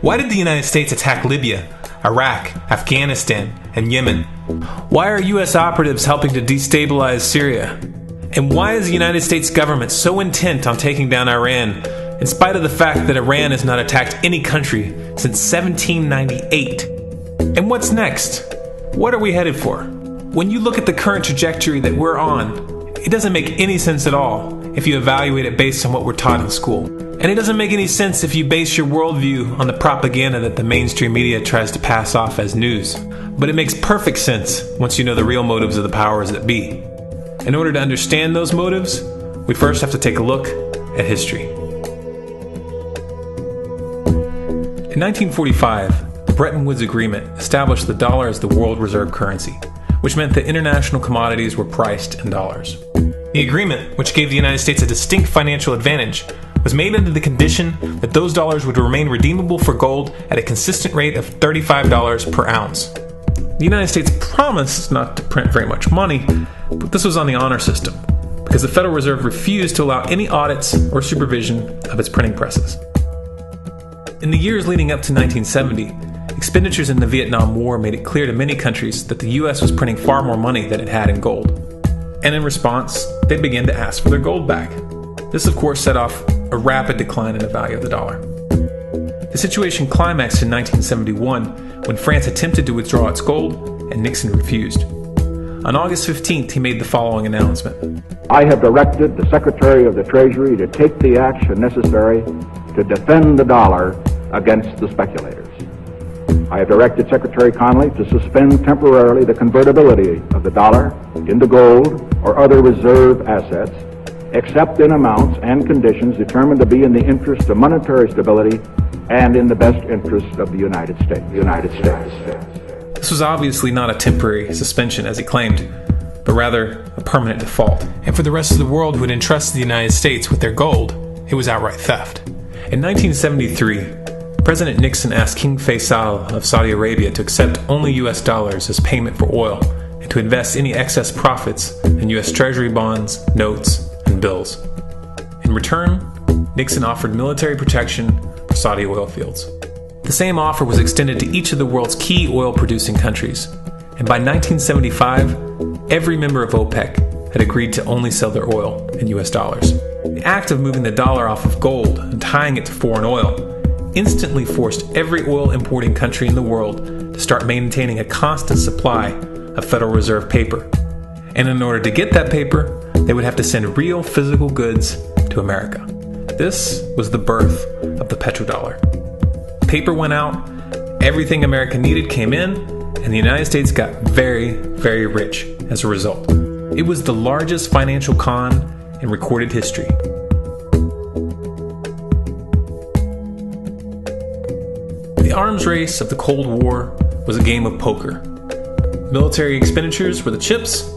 Why did the United States attack Libya, Iraq, Afghanistan, and Yemen? Why are U.S. operatives helping to destabilize Syria? And why is the United States government so intent on taking down Iran, in spite of the fact that Iran has not attacked any country since 1798? And what's next? What are we headed for? When you look at the current trajectory that we're on, it doesn't make any sense at all if you evaluate it based on what we're taught in school. And it doesn't make any sense if you base your worldview on the propaganda that the mainstream media tries to pass off as news. But it makes perfect sense once you know the real motives of the powers that be. In order to understand those motives, we first have to take a look at history. In 1945, the Bretton Woods Agreement established the dollar as the world reserve currency, which meant that international commodities were priced in dollars. The agreement, which gave the United States a distinct financial advantage, was made under the condition that those dollars would remain redeemable for gold at a consistent rate of $35 per ounce. The United States promised not to print very much money, but this was on the honor system, because the Federal Reserve refused to allow any audits or supervision of its printing presses. In the years leading up to 1970, expenditures in the Vietnam War made it clear to many countries that the U.S. was printing far more money than it had in gold. And in response, they began to ask for their gold back. This, of course, set off a rapid decline in the value of the dollar. The situation climaxed in 1971 when France attempted to withdraw its gold and Nixon refused. On August 15th, he made the following announcement. I have directed the Secretary of the Treasury to take the action necessary to defend the dollar against the speculators. I have directed Secretary Connally to suspend temporarily the convertibility of the dollar into gold or other reserve assets, except in amounts and conditions determined to be in the interest of monetary stability and in the best interest of the United States. This was obviously not a temporary suspension, as he claimed, but rather a permanent default. And for the rest of the world who had entrusted the United States with their gold, it was outright theft. In 1973, President Nixon asked King Faisal of Saudi Arabia to accept only U.S. dollars as payment for oil and to invest any excess profits in U.S. Treasury bonds, notes, and bills. In return, Nixon offered military protection for Saudi oil fields. The same offer was extended to each of the world's key oil-producing countries, and by 1975, every member of OPEC had agreed to only sell their oil in U.S. dollars. The act of moving the dollar off of gold and tying it to foreign oil instantly forced every oil-importing country in the world to start maintaining a constant supply of Federal Reserve paper. And in order to get that paper, they would have to send real physical goods to America. This was the birth of the petrodollar. Paper went out, everything America needed came in, and the United States got very, very rich as a result. It was the largest financial con in recorded history. The arms race of the Cold War was a game of poker. Military expenditures were the chips,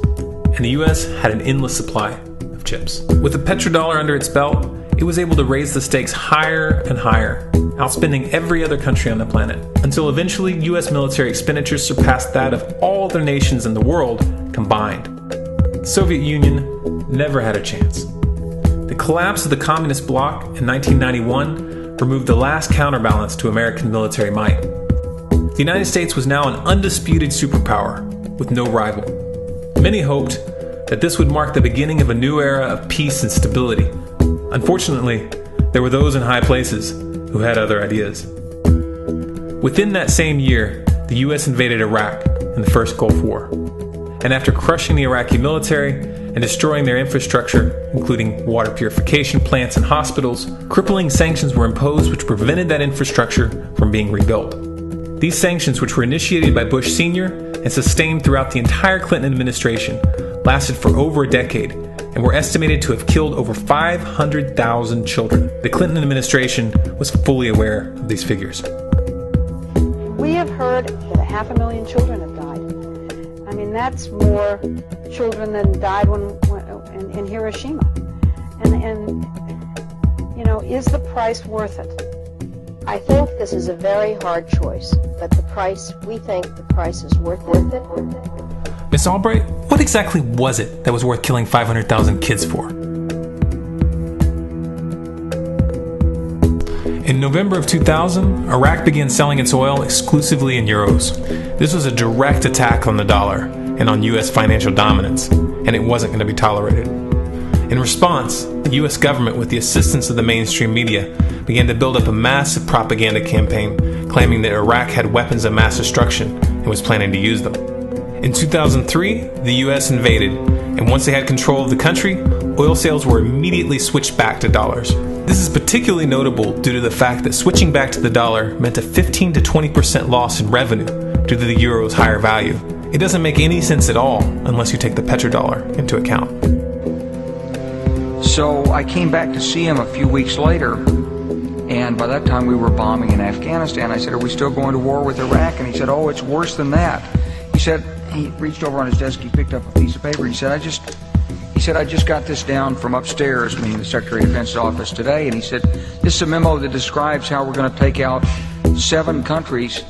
and the U.S. had an endless supply of chips. With the petrodollar under its belt, it was able to raise the stakes higher and higher, outspending every other country on the planet, until eventually U.S. military expenditures surpassed that of all other nations in the world combined. The Soviet Union never had a chance. The collapse of the communist bloc in 1991 removed the last counterbalance to American military might. The United States was now an undisputed superpower with no rival. Many hoped that this would mark the beginning of a new era of peace and stability. Unfortunately, there were those in high places who had other ideas. Within that same year, the U.S. invaded Iraq in the First Gulf War. And after crushing the Iraqi military and destroying their infrastructure, including water purification plants and hospitals, crippling sanctions were imposed which prevented that infrastructure from being rebuilt. These sanctions, which were initiated by Bush Sr. and sustained throughout the entire Clinton administration, lasted for over a decade and were estimated to have killed over 500,000 children. The Clinton administration was fully aware of these figures. We have heard that 500,000 children have died. I mean, that's more children than died in Hiroshima. And you know, is the price worth it? I think this is a very hard choice, but we think the price is worth it. Miss Albright, what exactly was it that was worth killing 500,000 kids for? In November of 2000, Iraq began selling its oil exclusively in euros. This was a direct attack on the dollar and on U.S. financial dominance, and it wasn't going to be tolerated. In response, the U.S. government, with the assistance of the mainstream media, began to build up a massive propaganda campaign claiming that Iraq had weapons of mass destruction and was planning to use them. In 2003, the U.S. invaded, and once they had control of the country, oil sales were immediately switched back to dollars. This is particularly notable due to the fact that switching back to the dollar meant a 15 to 20% loss in revenue due to the euro's higher value. It doesn't make any sense at all unless you take the petrodollar into account. So I came back to see him a few weeks later, and by that time we were bombing in Afghanistan. I said, "Are we still going to war with Iraq?" And he said, "Oh, it's worse than that." He said, he reached over on his desk, he picked up a piece of paper, he said, I just got this down from upstairs, meaning the Secretary of Defense's office today, and he said, "This is a memo that describes how we're going to take out 7 countries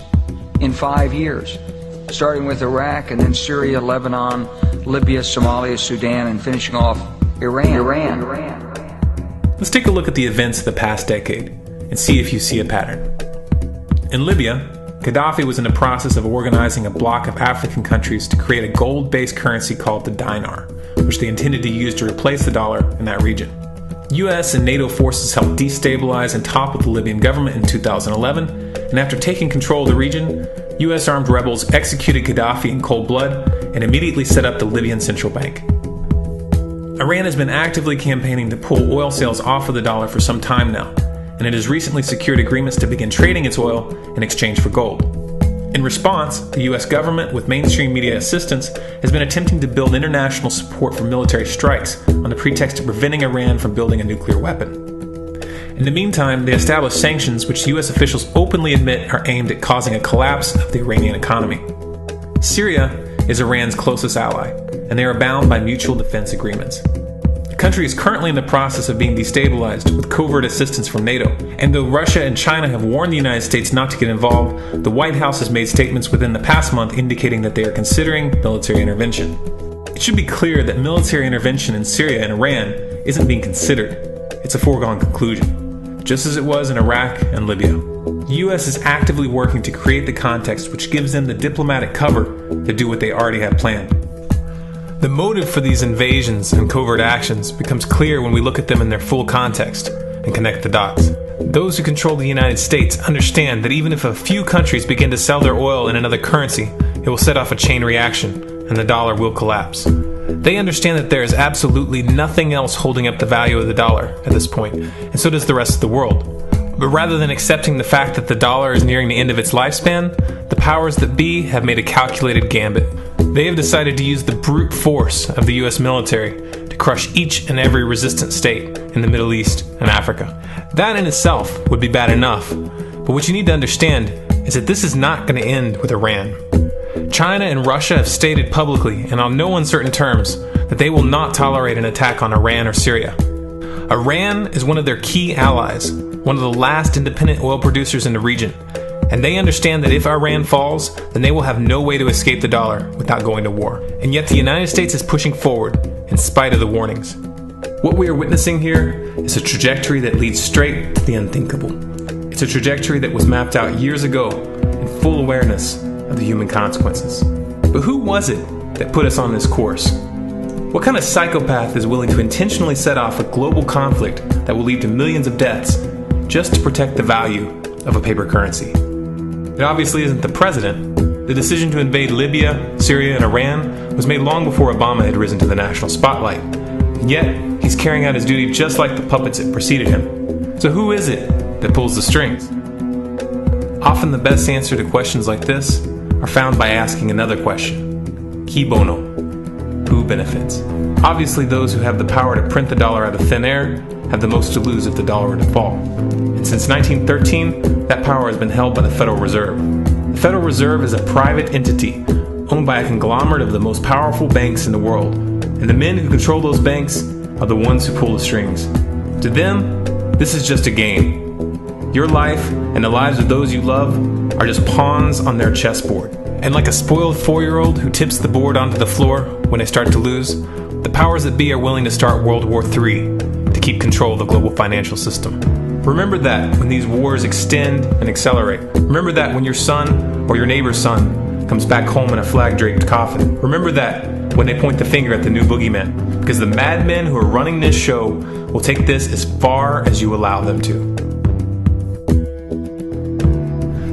in 5 years, starting with Iraq and then Syria, Lebanon, Libya, Somalia, Sudan, and finishing off Iran. Let's take a look at the events of the past decade and see if you see a pattern. In Libya, Gaddafi was in the process of organizing a bloc of African countries to create a gold-based currency called the dinar, which they intended to use to replace the dollar in that region. US and NATO forces helped destabilize and topple the Libyan government in 2011, and after taking control of the region, US armed rebels executed Gaddafi in cold blood and immediately set up the Libyan central bank. Iran has been actively campaigning to pull oil sales off of the dollar for some time now, and it has recently secured agreements to begin trading its oil in exchange for gold. In response, the US government, with mainstream media assistance, has been attempting to build international support for military strikes on the pretext of preventing Iran from building a nuclear weapon. In the meantime, they established sanctions which US officials openly admit are aimed at causing a collapse of the Iranian economy. Syria is Iran's closest ally, and they are bound by mutual defense agreements. The country is currently in the process of being destabilized with covert assistance from NATO, and though Russia and China have warned the United States not to get involved, the White House has made statements within the past month indicating that they are considering military intervention. It should be clear that military intervention in Syria and Iran isn't being considered. It's a foregone conclusion, just as it was in Iraq and Libya. The U.S. is actively working to create the context which gives them the diplomatic cover to do what they already have planned. The motive for these invasions and covert actions becomes clear when we look at them in their full context and connect the dots. Those who control the United States understand that even if a few countries begin to sell their oil in another currency, it will set off a chain reaction and the dollar will collapse. They understand that there is absolutely nothing else holding up the value of the dollar at this point, and so does the rest of the world. But rather than accepting the fact that the dollar is nearing the end of its lifespan, the powers that be have made a calculated gambit. They have decided to use the brute force of the US military to crush each and every resistant state in the Middle East and Africa. That in itself would be bad enough, but what you need to understand is that this is not going to end with Iran. China and Russia have stated publicly and on no uncertain terms that they will not tolerate an attack on Iran or Syria. Iran is one of their key allies, one of the last independent oil producers in the region, and they understand that if Iran falls, then they will have no way to escape the dollar without going to war. And yet the United States is pushing forward in spite of the warnings. What we are witnessing here is a trajectory that leads straight to the unthinkable. It's a trajectory that was mapped out years ago in full awareness of the human consequences. But who was it that put us on this course? What kind of psychopath is willing to intentionally set off a global conflict that will lead to millions of deaths just to protect the value of a paper currency? It obviously isn't the president. The decision to invade Libya, Syria, and Iran was made long before Obama had risen to the national spotlight. And yet, he's carrying out his duty just like the puppets that preceded him. So who is it that pulls the strings? Often the best answer to questions like this are found by asking another question. Qui bono? Who benefits? Obviously, those who have the power to print the dollar out of thin air have the most to lose if the dollar were to fall. And since 1913, that power has been held by the Federal Reserve. The Federal Reserve is a private entity owned by a conglomerate of the most powerful banks in the world, and the men who control those banks are the ones who pull the strings. To them, this is just a game. Your life and the lives of those you love are just pawns on their chessboard. And like a spoiled 4-year-old who tips the board onto the floor when they start to lose, the powers that be are willing to start World War III to keep control of the global financial system. Remember that when these wars extend and accelerate. Remember that when your son or your neighbor's son comes back home in a flag-draped coffin. Remember that when they point the finger at the new boogeyman. Because the madmen who are running this show will take this as far as you allow them to.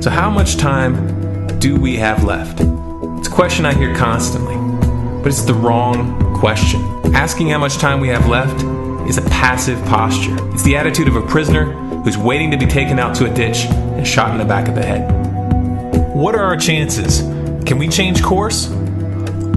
So how much time do we have left? It's a question I hear constantly, but it's the wrong question. Asking how much time we have left is a passive posture. It's the attitude of a prisoner who's waiting to be taken out to a ditch and shot in the back of the head. What are our chances? Can we change course?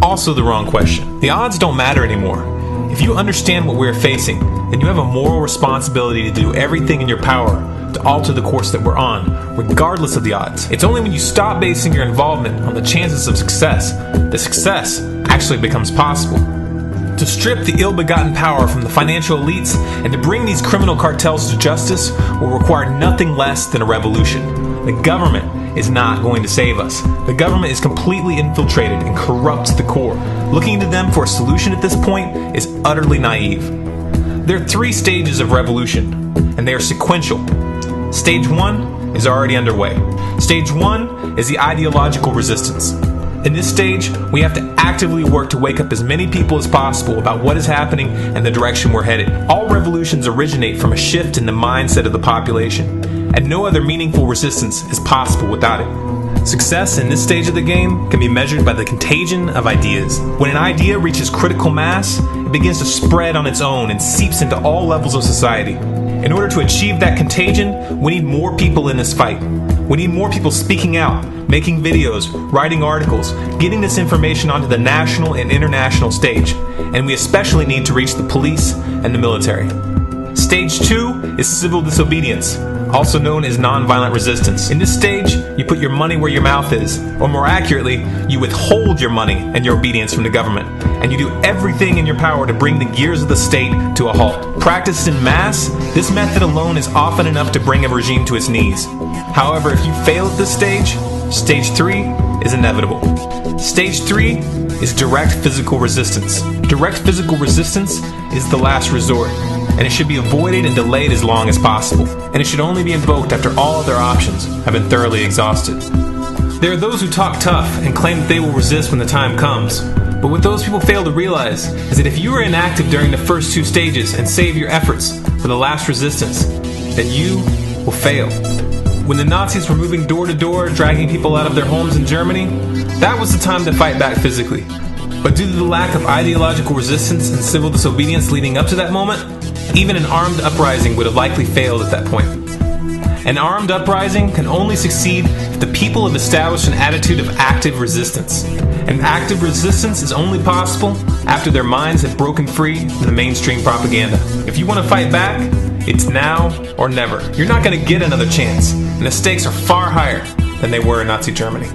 Also the wrong question. The odds don't matter anymore. If you understand what we're facing, then you have a moral responsibility to do everything in your power to alter the course that we're on, regardless of the odds. It's only when you stop basing your involvement on the chances of success that success actually becomes possible. To strip the ill-begotten power from the financial elites and to bring these criminal cartels to justice will require nothing less than a revolution. The government is not going to save us. The government is completely infiltrated and corrupt to the core. Looking to them for a solution at this point is utterly naive. There are 3 stages of revolution, and they are sequential. Stage 1 is already underway. Stage 1 is the ideological resistance. In this stage, we have to actively work to wake up as many people as possible about what is happening and the direction we're headed. All revolutions originate from a shift in the mindset of the population, and no other meaningful resistance is possible without it. Success in this stage of the game can be measured by the contagion of ideas. When an idea reaches critical mass, it begins to spread on its own and seeps into all levels of society. In order to achieve that contagion, we need more people in this fight. We need more people speaking out, making videos, writing articles, getting this information onto the national and international stage. And we especially need to reach the police and the military. Stage 2 is civil disobedience, also known as nonviolent resistance. In this stage, you put your money where your mouth is, or more accurately, you withhold your money and your obedience from the government, and you do everything in your power to bring the gears of the state to a halt. Practiced in mass, this method alone is often enough to bring a regime to its knees. However, if you fail at this stage, Stage 3 is inevitable. Stage 3 is direct physical resistance. Direct physical resistance is the last resort, and it should be avoided and delayed as long as possible, and it should only be invoked after all other options have been thoroughly exhausted. There are those who talk tough and claim that they will resist when the time comes, but what those people fail to realize is that if you are inactive during the first 2 stages and save your efforts for the last resistance, then you will fail. When the Nazis were moving door to door, dragging people out of their homes in Germany, that was the time to fight back physically. But due to the lack of ideological resistance and civil disobedience leading up to that moment, even an armed uprising would have likely failed at that point. An armed uprising can only succeed if the people have established an attitude of active resistance. And active resistance is only possible after their minds have broken free from the mainstream propaganda. If you want to fight back, it's now or never. You're not going to get another chance, and the stakes are far higher than they were in Nazi Germany.